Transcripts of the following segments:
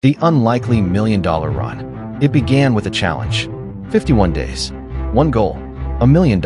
The unlikely $1 million run. It began with a challenge. 51 days. One goal. $1 million.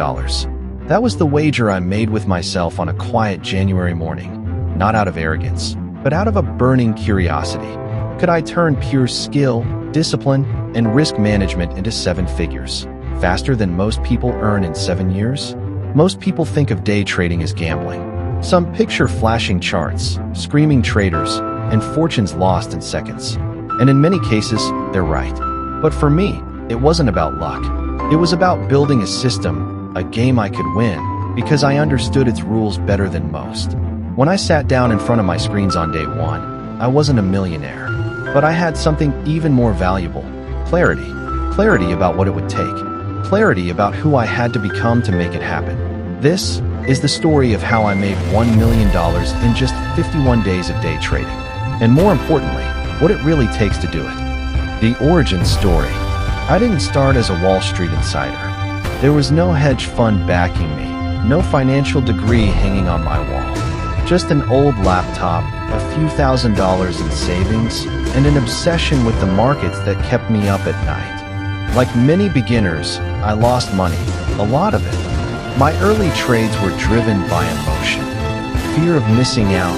That was the wager I made with myself on a quiet January morning. Not out of arrogance, but out of a burning curiosity. Could I turn pure skill, discipline, and risk management into 7 figures, faster than most people earn in 7 years? Most people think of day trading as gambling. Some picture flashing charts, screaming traders, and fortunes lost in seconds. And in many cases, they're right. But for me, it wasn't about luck. It was about building a system, a game I could win, because I understood its rules better than most. When I sat down in front of my screens on day one, I wasn't a millionaire. But I had something even more valuable: clarity. Clarity about what it would take. Clarity about who I had to become to make it happen. This is the story of how I made $1 million in just 51 days of day trading. And more importantly, what it really takes to do it. The origin story. I didn't start as a Wall Street insider. There was no hedge fund backing me, no financial degree hanging on my wall. Just an old laptop, a few $1,000s in savings, and an obsession with the markets that kept me up at night. Like many beginners, I lost money, a lot of it. My early trades were driven by emotion. Fear of missing out,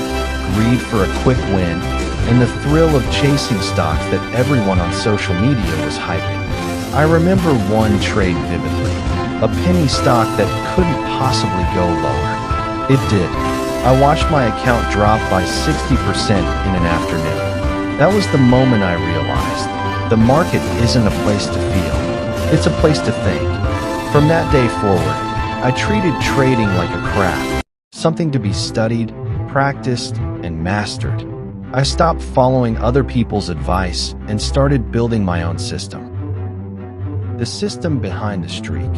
greed for a quick win, and the thrill of chasing stocks that everyone on social media was hyping. I remember one trade vividly, a penny stock that couldn't possibly go lower. It did. I watched my account drop by 60% in an afternoon. That was the moment I realized the market isn't a place to feel, it's a place to think. From that day forward, I treated trading like a craft, something to be studied, practiced, and mastered. I stopped following other people's advice and started building my own system. The system behind the streak.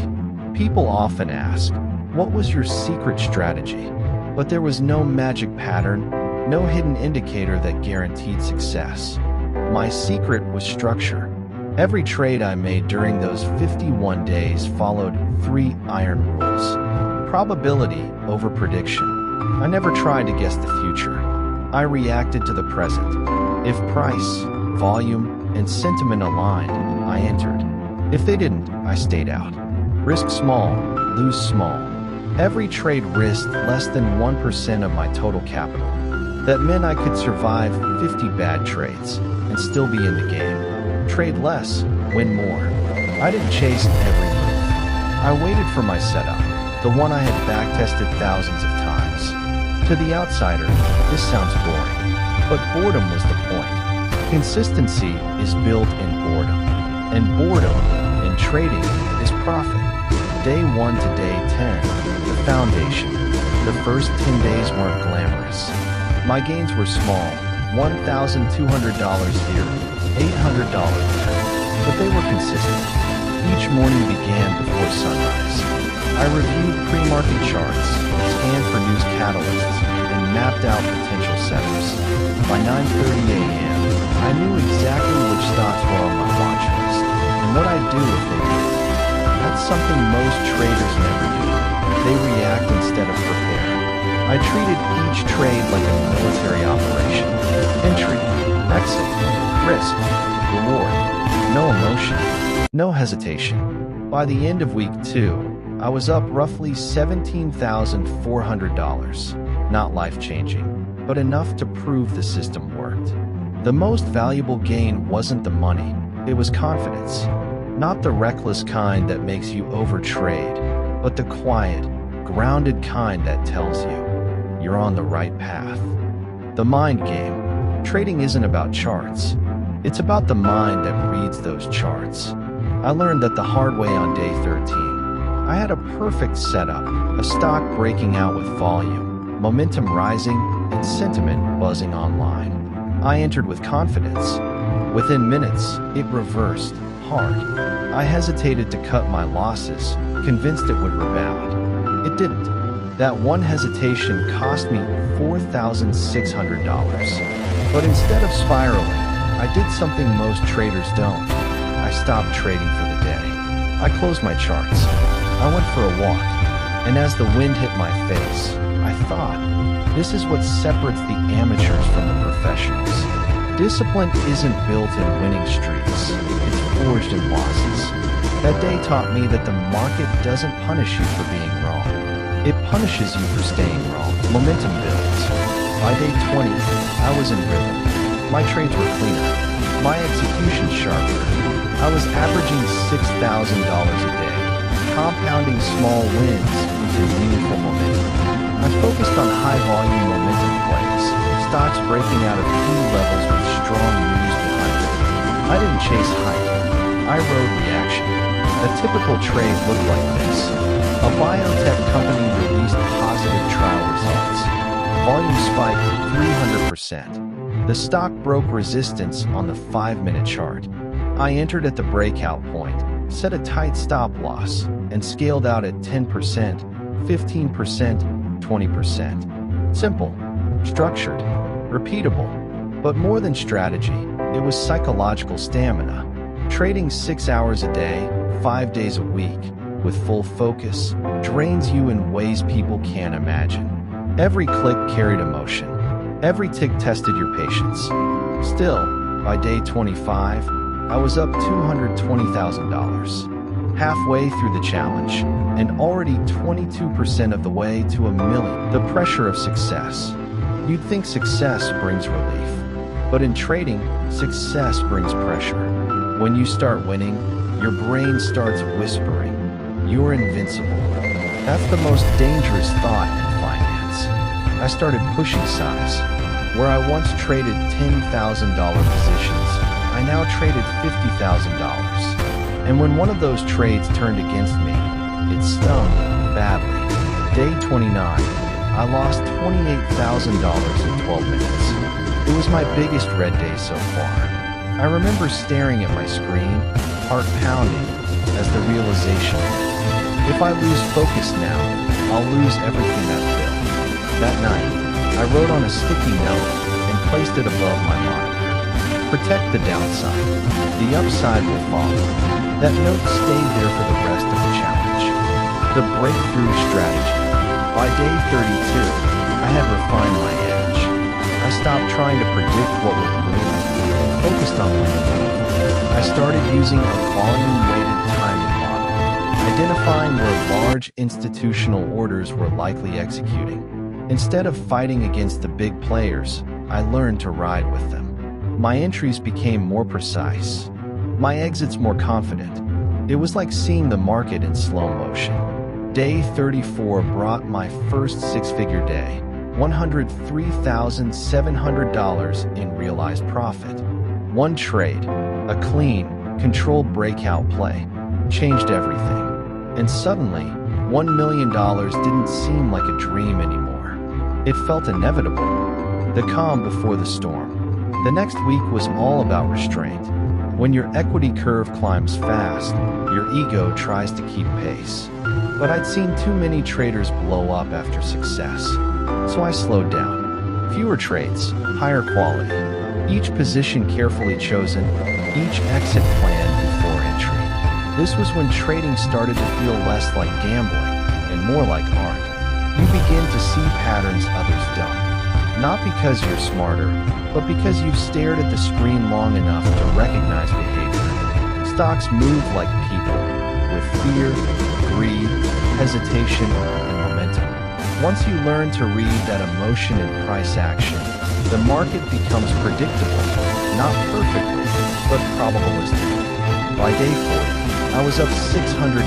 People often ask, what was your secret strategy? But there was no magic pattern, no hidden indicator that guaranteed success. My secret was structure. Every trade I made during those 51 days followed 3 iron rules. Probability over prediction. I never tried to guess the future. I reacted to the present. If price, volume, and sentiment aligned, I entered. If they didn't, I stayed out. Risk small, lose small. Every trade risked less than 1% of my total capital. That meant I could survive 50 bad trades and still be in the game. Trade less, win more. I didn't chase every move. I waited for my setup, the one I had backtested thousands of times. To the outsider, this sounds boring, but boredom was the point. Consistency is built in boredom, and boredom in trading is profit. Day 1 to day 10, the foundation. The first 10 days weren't glamorous. My gains were small, $1,200 here, $800 there, but they were consistent. Each morning began before sunrise. I reviewed pre-market charts, scanned for news catalysts, and mapped out potential setups. By 9:30 a.m., I knew exactly which stocks were on my watch list and what I'd do if they did. That's something most traders never do. They react instead of prepare. I treated each trade like a military operation. Entry, exit, risk, reward. No emotion, no hesitation. By the end of week 2, I was up roughly $17,400. Not life-changing, but enough to prove the system worked. The most valuable gain wasn't the money, it was confidence. Not the reckless kind that makes you overtrade, but the quiet, grounded kind that tells you you're on the right path. The mind game. Trading isn't about charts. It's about the mind that reads those charts. I learned that the hard way on day 13. I had a perfect setup, a stock breaking out with volume, momentum rising, and sentiment buzzing online. I entered with confidence. Within minutes, it reversed, hard. I hesitated to cut my losses, convinced it would rebound. It didn't. That one hesitation cost me $4,600. But instead of spiraling, I did something most traders don't. I stopped trading for the day. I closed my charts. I went for a walk, and as the wind hit my face, I thought, this is what separates the amateurs from the professionals. Discipline isn't built in winning streaks, it's forged in losses. That day taught me that the market doesn't punish you for being wrong. It punishes you for staying wrong. Momentum builds. By day 20, I was in rhythm. My trades were cleaner. My execution sharper. I was averaging $6,000 a day, compounding small wins into meaningful momentum. I focused on high-volume momentum plays, stocks breaking out of key levels with strong news behind them. I didn't chase hype. I rode reaction. A typical trade looked like this. A biotech company released positive trial results. Volume spiked 300%. The stock broke resistance on the 5-minute chart. I entered at the breakout point, set a tight stop loss, and scaled out at 10%, 15%, 20%. Simple, structured, repeatable. But more than strategy, it was psychological stamina. Trading 6 hours a day, 5 days a week, with full focus, drains you in ways people can't imagine. Every click carried emotion. Every tick tested your patience. Still, by day 25, I was up $220,000. Halfway through the challenge, and already 22% of the way to $1 million. The pressure of success. You'd think success brings relief. But in trading, success brings pressure. When you start winning, your brain starts whispering, "You're invincible." That's the most dangerous thought in finance. I started pushing size. Where I once traded $10,000 positions, I now traded $50,000. And when one of those trades turned against me, it stung badly. Day 29, I lost $28,000 in 12 minutes. It was my biggest red day so far. I remember staring at my screen, heart pounding, as the realization hit. If I lose focus now, I'll lose everything I've built. That night, I wrote on a sticky note and placed it above my monitor. Protect the downside. The upside will follow. That note stayed there for the rest of the challenge. The breakthrough strategy. By day 32, I had refined my edge. I stopped trying to predict what would move, focused on what would move. I started using a volume-weighted timing model, identifying where large institutional orders were likely executing. Instead of fighting against the big players, I learned to ride with them. My entries became more precise. My exits more confident. It was like seeing the market in slow motion. Day 34 brought my first six-figure day, $103,700 in realized profit. One trade, a clean, controlled breakout play, changed everything. And suddenly, $1 million didn't seem like a dream anymore. It felt inevitable. The calm before the storm. The next week was all about restraint. When your equity curve climbs fast, your ego tries to keep pace. But I'd seen too many traders blow up after success. So I slowed down. Fewer trades, higher quality. Each position carefully chosen, each exit planned before entry. This was when trading started to feel less like gambling and more like art. You begin to see patterns others don't. Not because you're smarter, but because you've stared at the screen long enough to recognize behavior. Stocks move like people, with fear, greed, hesitation, and momentum. Once you learn to read that emotion and price action, the market becomes predictable, not perfectly, but probabilistic. By day 40, I was up $680,000.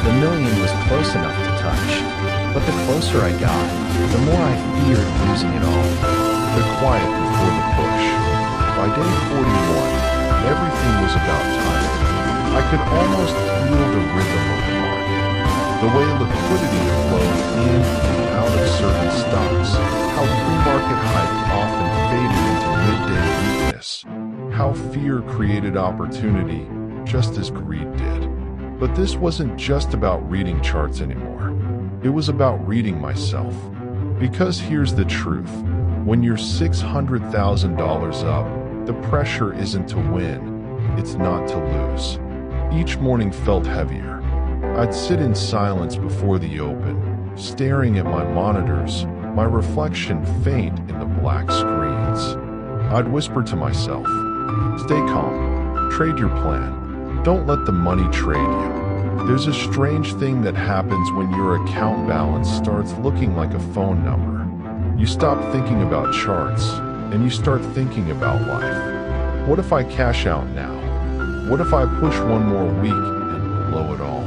The million was close enough to touch, but the closer I got, the more I feared losing it all. The quiet before the push. By day 41, everything was about timing. I could almost feel the rhythm of the market. The way liquidity flowed in and out of certain stocks. How pre-market hype often faded into midday weakness. How fear created opportunity, just as greed did. But this wasn't just about reading charts anymore. It was about reading myself. Because here's the truth. When you're $600,000 up, the pressure isn't to win, it's not to lose. Each morning felt heavier. I'd sit in silence before the open, staring at my monitors, my reflection faint in the black screens. I'd whisper to myself, stay calm, trade your plan. Don't let the money trade you. There's a strange thing that happens when your account balance starts looking like a phone number. You stop thinking about charts, and you start thinking about life. What if I cash out now? What if I push one more week and blow it all?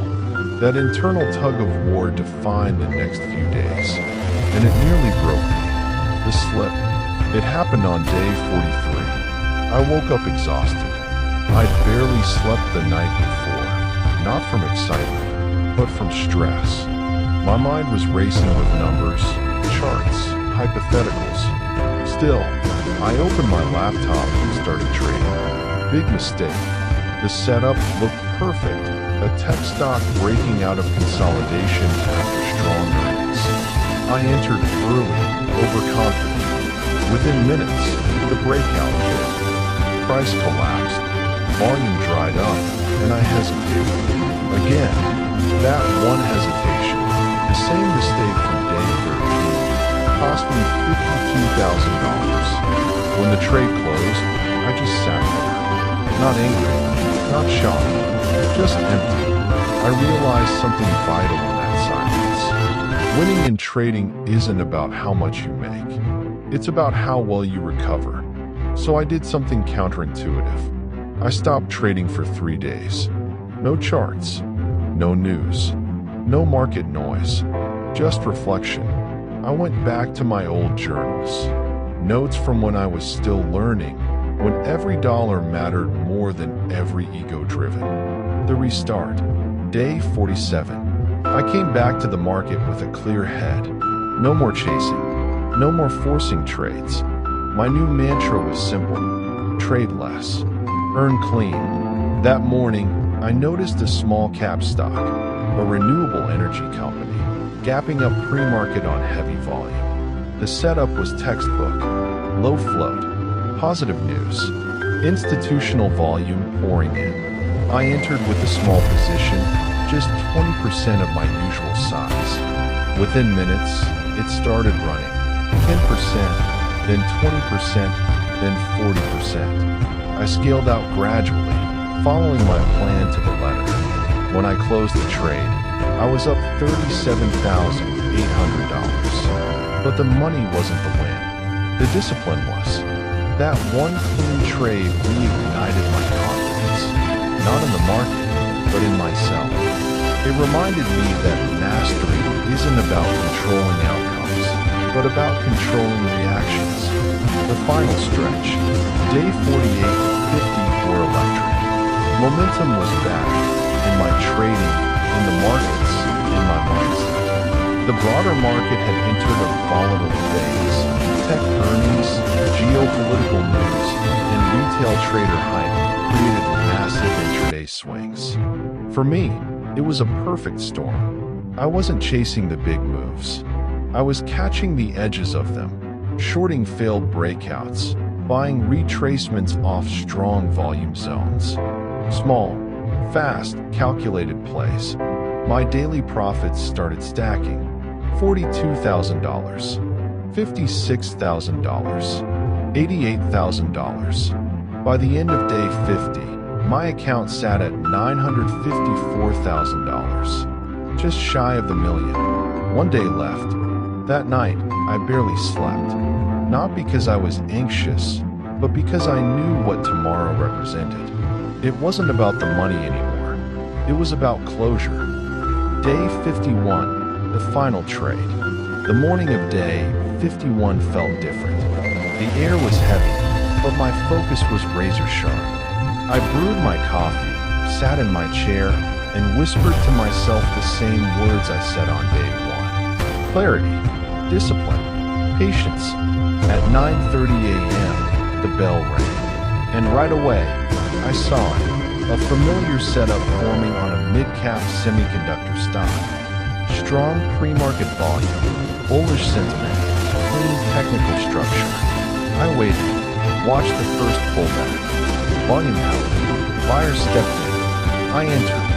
That internal tug of war defined the next few days, and it nearly broke me. The slip. It happened on day 43. I woke up exhausted. I'd barely slept the night before, not from excitement, but from stress. My mind was racing with numbers, charts, hypotheticals. Still, I opened my laptop and started trading. Big mistake. The setup looked perfect, a tech stock breaking out of consolidation after strong earnings. I entered early, overconfident. Within minutes, the breakout hit. Price collapsed, volume dried up, and I hesitated. Again, that one hesitation, the same mistake from day 13, cost me $52,000. When the trade closed, I just sat there. Not angry, not shocked, just empty. I realized something vital in that silence. Winning in trading isn't about how much you make. It's about how well you recover. So I did something counterintuitive. I stopped trading for 3 days. No charts, no news, no market noise, just reflection. I went back to my old journals, notes from when I was still learning, when every dollar mattered more than every ego-driven. The restart. Day 47. I came back to the market with a clear head. No more chasing. No more forcing trades. My new mantra was simple. Trade less. Earn clean. That morning, I noticed a small cap stock, a renewable energy company, gapping up pre-market on heavy volume. The setup was textbook. Low float. Positive news. Institutional volume pouring in. I entered with a small position, just 20% of my usual size. Within minutes, it started running. 10%, then 20%, then 40%. I scaled out gradually, following my plan to the letter. When I closed the trade, I was up $37,800. But the money wasn't the win. The discipline was. That one clean trade reignited my confidence, not in the market, but in myself. It reminded me that mastery isn't about controlling outcomes, but about controlling reactions. The final stretch, day 48 to 50 were electric. Momentum was back, in my trading, in the markets, in my mindset. The broader market had entered a volatile phase. Tech earnings, geopolitical news, and retail trader hype created massive intraday swings. For me, it was a perfect storm. I wasn't chasing the big moves. I was catching the edges of them, shorting failed breakouts, buying retracements off strong volume zones. Small, fast, calculated plays. My daily profits started stacking. $42,000. $56,000, $88,000. By the end of day 50, my account sat at $954,000, just shy of the million. One day left. That night, I barely slept, not because I was anxious, but because I knew what tomorrow represented. It wasn't about the money anymore. It was about closure. Day 51, the final trade. The morning of day 51 felt different. The air was heavy, but my focus was razor sharp. I brewed my coffee, sat in my chair, and whispered to myself the same words I said on day 1. Clarity, discipline, patience. At 9:30 a.m., the bell rang. And right away, I saw it, a familiar setup forming on a mid-cap semiconductor stock. Strong pre-market volume, bullish sentiment, clean technical structure. I waited, watched the first pullback. Volume held, buyers stepped in. I entered.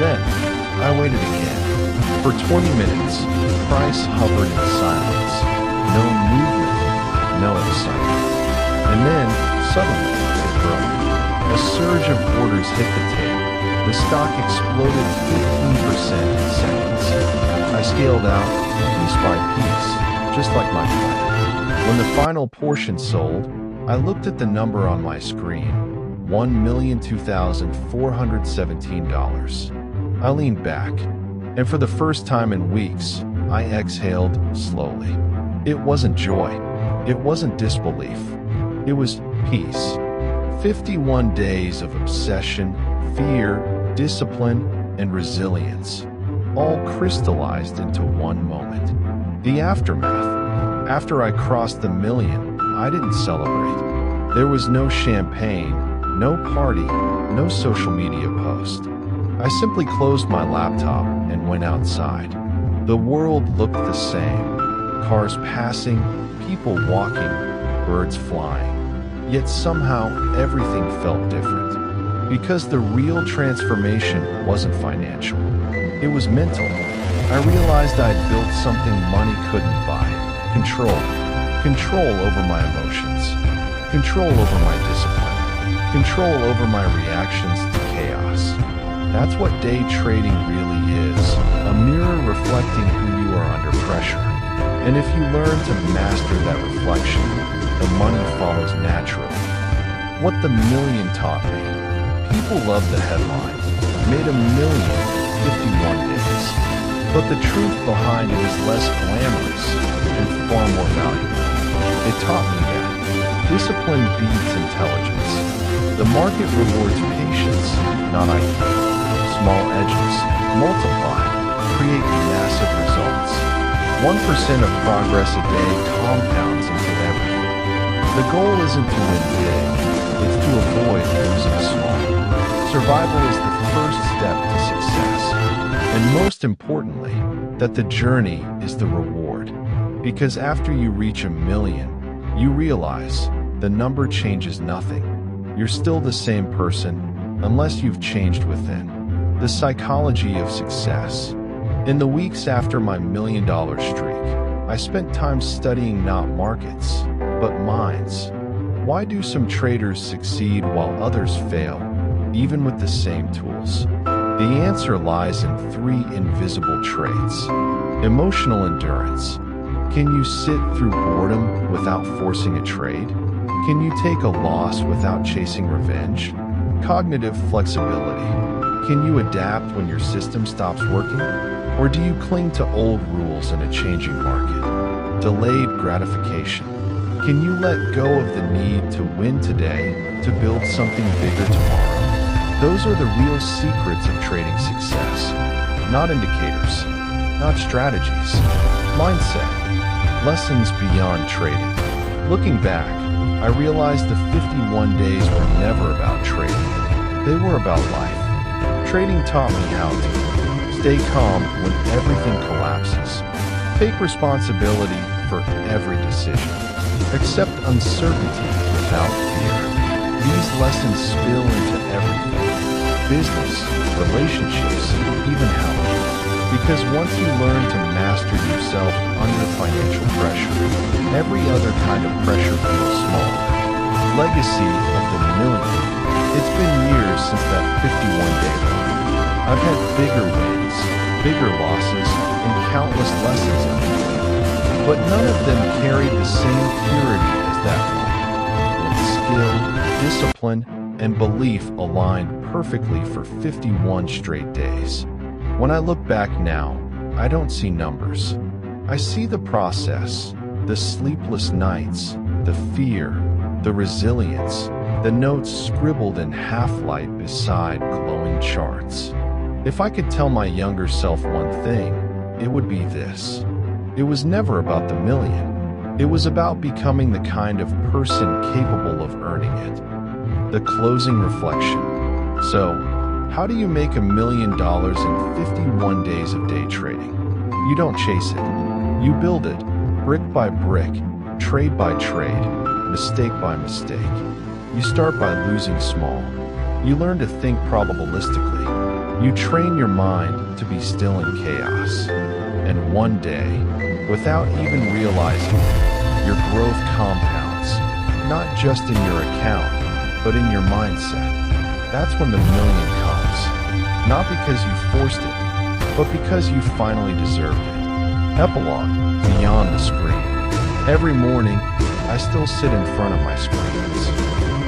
Then, I waited again. For 20 minutes, price hovered in silence. No movement, no excitement. And then, suddenly, it broke. A surge of orders hit the tape. The stock exploded 15% in seconds. I scaled out, piece by piece, just like my plan. When the final portion sold, I looked at the number on my screen, $1,002,417. I leaned back, and for the first time in weeks, I exhaled slowly. It wasn't joy. It wasn't disbelief. It was peace. 51 days of obsession, fear, discipline, and resilience, all crystallized into one moment. The aftermath. After I crossed the million, I didn't celebrate. There was no champagne, no party, no social media post. I simply closed my laptop and went outside. The world looked the same. Cars passing, people walking, birds flying. Yet somehow everything felt different. Because the real transformation wasn't financial. It was mental. I realized I'd built something money couldn't buy. Control. Control over my emotions. Control over my discipline. Control over my reactions to chaos. That's what day trading really is. A mirror reflecting who you are under pressure. And if you learn to master that reflection, the money follows naturally. What the million taught me. People love the headline. Made $1 million in 51 days. But the truth behind it is less glamorous and far more valuable. It taught me that discipline beats intelligence. The market rewards patience, not IQ. Small edges, multiplied, create massive results. 1% of progress a day compounds into everything. The goal isn't to win big, it's to avoid losing small. Survival is the first step to success. And most importantly, that the journey is the reward. Because after you reach $1 million, you realize the number changes nothing. You're still the same person, unless you've changed within. The psychology of success. In the weeks after my $1 million streak, I spent time studying not markets, but minds. Why do some traders succeed while others fail, even with the same tools? The answer lies in 3 invisible traits. Emotional endurance. Can you sit through boredom without forcing a trade? Can you take a loss without chasing revenge? Cognitive flexibility. Can you adapt when your system stops working? Or do you cling to old rules in a changing market? Delayed gratification. Can you let go of the need to win today to build something bigger tomorrow? Those are the real secrets of trading success. Not indicators, not strategies. Mindset. Lessons beyond trading. Looking back, I realized the 51 days were never about trading. They were about life. Trading taught me how to stay calm when everything collapses. Take responsibility for every decision. Accept uncertainty without fear. These lessons spill into everything. Business, relationships, even health. Because once you learn to master yourself under financial pressure, every other kind of pressure feels small. Legacy of the million. It's been years since that 51-day run. I've had bigger wins, bigger losses, and countless lessons in between. But none of them carried the same purity as that one. When skill, discipline, and belief aligned perfectly for 51 straight days. When I look back now, I don't see numbers. I see the process, the sleepless nights, the fear, the resilience, the notes scribbled in half-light beside glowing charts. If I could tell my younger self one thing, it would be this. It was never about the million. It was about becoming the kind of person capable of earning it. The closing reflection. So, how do you make $1 million in 51 days of day trading? You don't chase it. You build it, brick by brick, trade by trade, mistake by mistake. You start by losing small. You learn to think probabilistically. You train your mind to be still in chaos. And one day, without even realizing it, your growth compounds. not just in your account, but in your mindset. That's when the million comes. Not because you forced it, but because you finally deserved it. Epilogue, beyond the screen. Every morning, I still sit in front of my screens.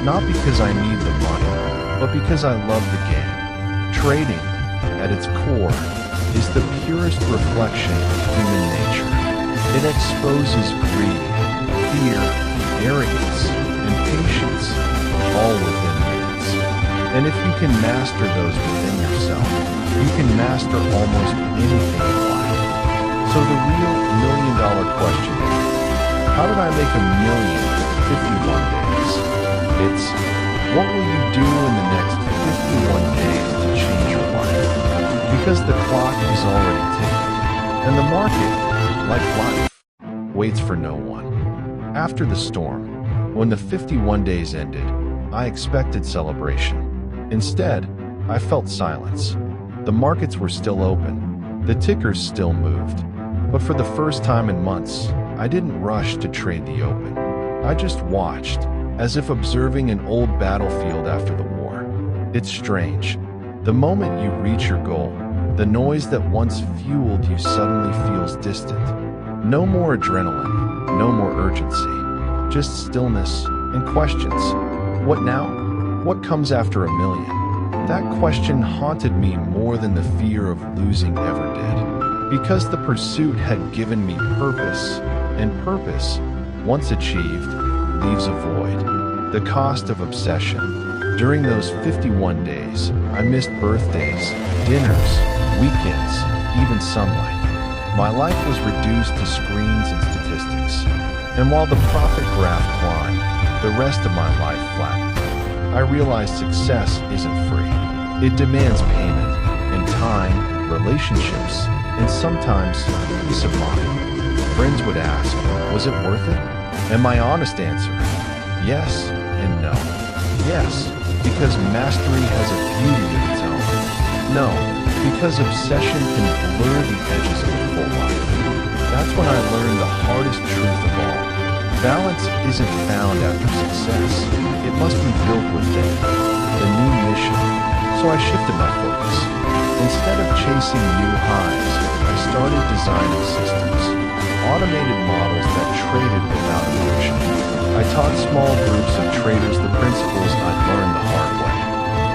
Not because I need the money, but because I love the game. Trading, at its core, is the purest reflection of human nature. It exposes greed, fear, arrogance, and patience, all within minutes. And if you can master those within yourself, you can master almost anything in life. So the real million-dollar question is, how did I make $1 million in 51 days? It's, what will you do in the next 51 days to change your life? Because the clock is already ticking, and the market, like life, waits for no one. After the storm, when the 51 days ended, I expected celebration. Instead, I felt silence. The markets were still open. The tickers still moved. But for the first time in months, I didn't rush to trade the open. I just watched, as if observing an old battlefield after the war. It's strange. The moment you reach your goal, the noise that once fueled you suddenly feels distant. No more adrenaline, no more urgency, just stillness and questions. What now? What comes after $1 million? That question haunted me more than the fear of losing ever did. Because the pursuit had given me purpose, and purpose, once achieved, leaves a void. The cost of obsession. During those 51 days, I missed birthdays, dinners, weekends, even sunlight. My life was reduced to screens and statistics. And while the profit graph climbed, the rest of my life flattened. I realized success isn't free. It demands payment, and time, relationships, and sometimes peace of mind. Friends would ask, was it worth it? And my honest answer, yes and no. Yes, because mastery has a beauty of its own. No, because obsession can blur the edges of a full life. That's when I learned the hardest truth of all. Balance isn't found after success. It must be built within. The new mission. So I shifted my focus. Instead of chasing new highs, I started designing systems. Automated models that traded without emotion. I taught small groups of traders the principles I'd learned the hard way.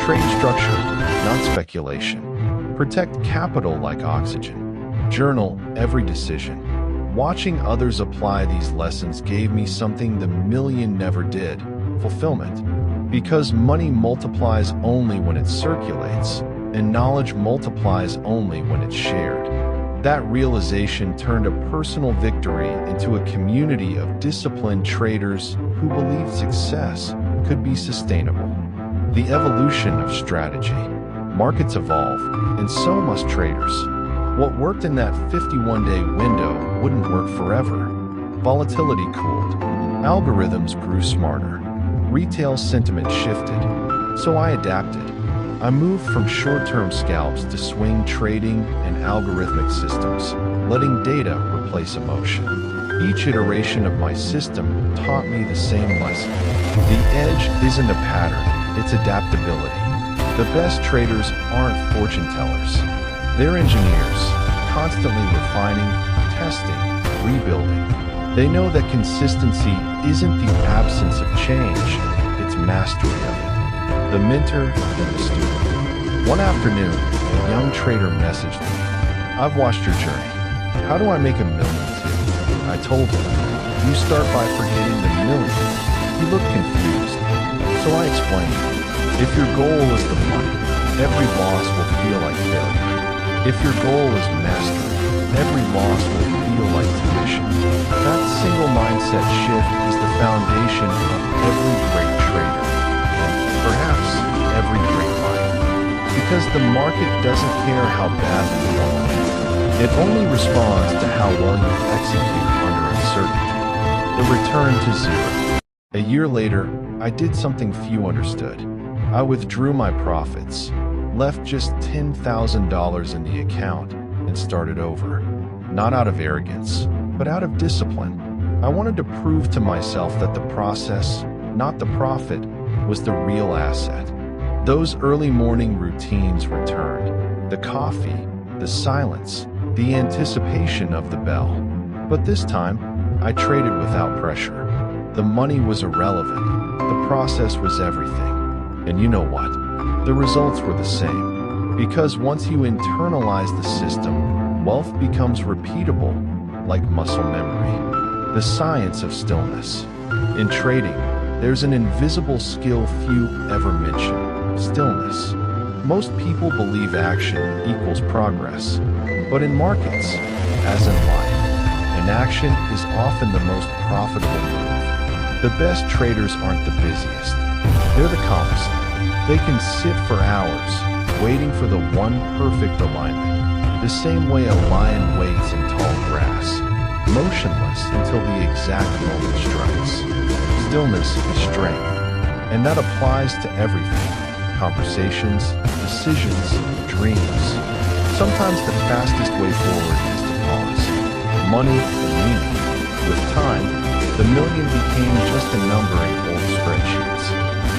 Trade structure, not speculation. Protect capital like oxygen. Journal every decision. Watching others apply these lessons gave me something the million never did: fulfillment. Because money multiplies only when it circulates, and knowledge multiplies only when it's shared. That realization turned a personal victory into a community of disciplined traders who believed success could be sustainable. The evolution of strategy. Markets evolve, and so must traders. What worked in that 51-day window wouldn't work forever. Volatility cooled. Algorithms grew smarter. Retail sentiment shifted. So I adapted. I moved from short-term scalps to swing trading and algorithmic systems, letting data replace emotion. Each iteration of my system taught me the same lesson. The edge isn't a pattern, it's adaptability. The best traders aren't fortune tellers. They're engineers, constantly refining, testing, rebuilding. They know that consistency isn't the absence of change, it's mastery of it. The mentor and the student. One afternoon, a young trader messaged me. I've watched your journey. How do I make $1 million too? I told him, you start by forgetting the million. He looked confused. So I explained, if your goal is the money, every loss will feel like failure. If your goal is mastery, every loss will feel like tuition. That single mindset shift is the foundation of every great trader, and perhaps every great life. Because the market doesn't care how badly you want to. It only responds to how well you execute under uncertainty. The return to zero. A year later, I did something few understood. I withdrew my profits, left just $10,000 in the account, and started over. Not out of arrogance, but out of discipline. I wanted to prove to myself that the process, not the profit, was the real asset. Those early morning routines returned. The coffee, the silence, the anticipation of the bell. But this time, I traded without pressure. The money was irrelevant. The process was everything. And you know what? The results were the same. Because once you internalize the system, wealth becomes repeatable, like muscle memory. The science of stillness. In trading, there's an invisible skill few ever mention: stillness. Most people believe action equals progress. But in markets, as in life, inaction is often the most profitable move. The best traders aren't the busiest. They're the calmest. They can sit for hours, waiting for the one perfect alignment, the same way a lion waits in tall grass, motionless until the exact moment strikes. Stillness is strength, and that applies to everything: conversations, decisions, dreams. Sometimes the fastest way forward is to pause. Money and meaning. With time, the million became just a number in old spreadsheets.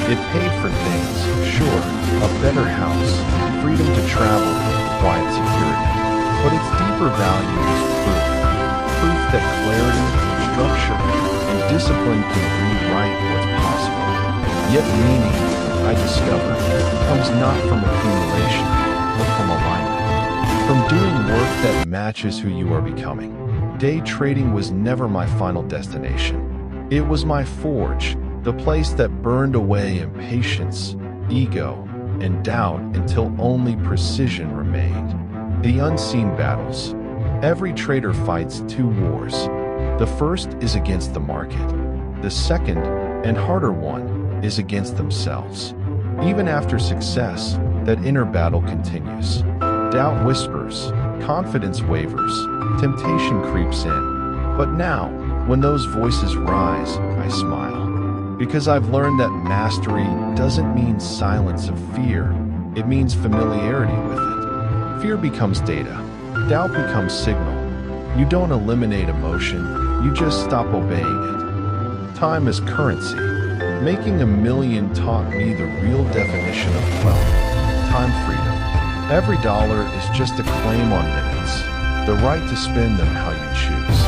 It paid for things, sure, a better house, freedom to travel, quiet security. But its deeper value is proof. Proof that clarity, structure, and discipline can rewrite what's possible. Yet meaning, I discovered, comes not from accumulation, but from alignment. From doing work that matches who you are becoming. Day trading was never my final destination. It was my forge, the place that burned away impatience, ego, and doubt until only precision remained. The unseen battles. Every trader fights two wars. The first is against the market. The second, and harder one, is against themselves. Even after success, that inner battle continues. Doubt whispers, confidence wavers, temptation creeps in. But now, when those voices rise, I smile. Because I've learned that mastery doesn't mean silence of fear, it means familiarity with it. Fear becomes data. Doubt becomes signal. You don't eliminate emotion, you just stop obeying it. Time is currency. Making a million taught me the real definition of wealth. Time freedom. Every dollar is just a claim on minutes, the right to spend them how you choose.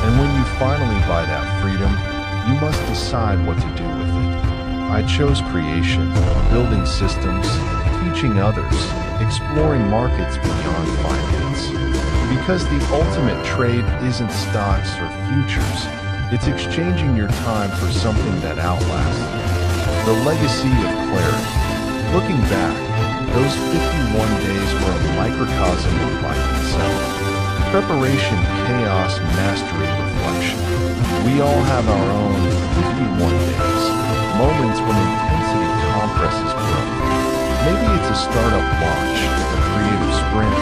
And when you finally buy that freedom, you must decide what to do with it. I chose creation, building systems, teaching others, exploring markets beyond finance. Because the ultimate trade isn't stocks or futures, it's exchanging your time for something that outlasts. The legacy of clarity. Looking back, those 51 days were a microcosm of life itself. Preparation, chaos, mastery, reflection. We all have our own 51 days, moments when intensity compresses growth. Maybe it's a startup launch, a creative sprint,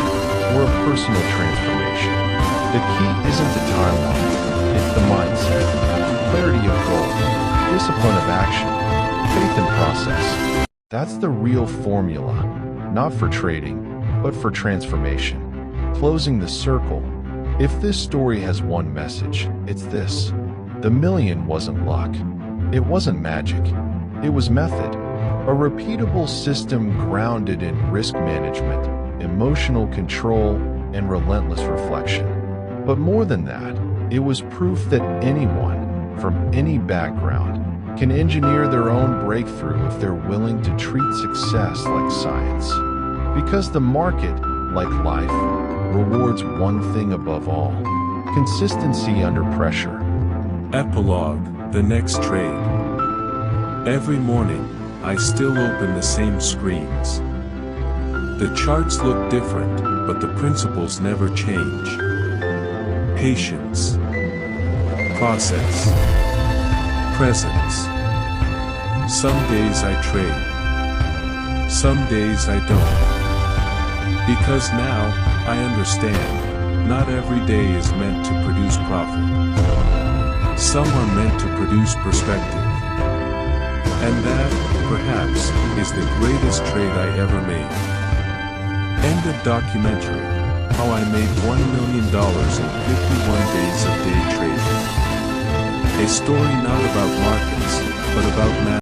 or a personal transformation. The key isn't the timeline, it's the mindset, clarity of goal, discipline of action, faith in process. That's the real formula, not for trading, but for transformation. Closing the circle. If this story has one message, it's this. The million wasn't luck. It wasn't magic. It was method. A repeatable system grounded in risk management, emotional control, and relentless reflection. But more than that, it was proof that anyone, from any background, can engineer their own breakthrough if they're willing to treat success like science. Because the market, like life, rewards one thing above all: consistency under pressure. Epilogue, the next trade. Every morning, I still open the same screens. The charts look different, but the principles never change. Patience. Process. Presence. Some days I trade. Some days I don't. Because now, I understand, not every day is meant to produce profit. Some are meant to produce perspective. And that, perhaps, is the greatest trade I ever made. End of documentary. How I made $1 million in 51 days of day trading. A story not about markets, but about